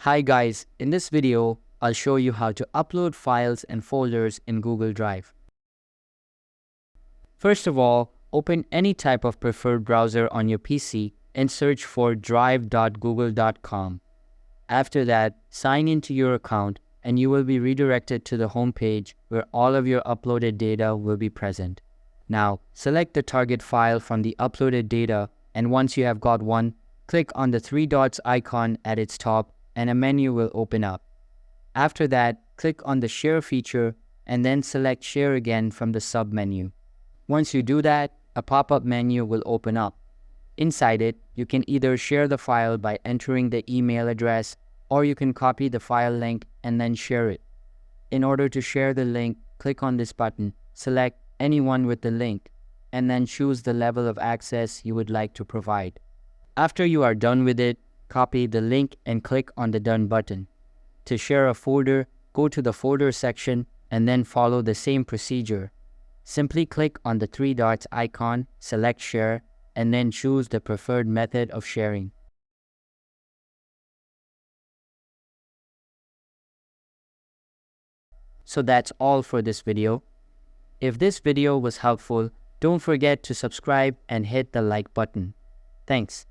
Hi guys, in this video, I'll show you how to upload files and folders in Google Drive. First of all, open any type of preferred browser on your PC and search for drive.google.com. After that, sign into your account and you will be redirected to the home page where all of your uploaded data will be present. Now, select the target file from the uploaded data, and once you have got one, click on the three dots icon at its top and a menu will open up. After that, click on the Share feature and then select Share again from the sub-menu. Once you do that, a pop-up menu will open up. Inside it, you can either share the file by entering the email address, or you can copy the file link and then share it. In order to share the link, click on this button, select anyone with the link, and then choose the level of access you would like to provide. After you are done with it, copy the link and click on the Done button. To share a folder, go to the folder section and then follow the same procedure. Simply click on the three dots icon, select Share, and then choose the preferred method of sharing. So that's all for this video. If this video was helpful, don't forget to subscribe and hit the like button. Thanks.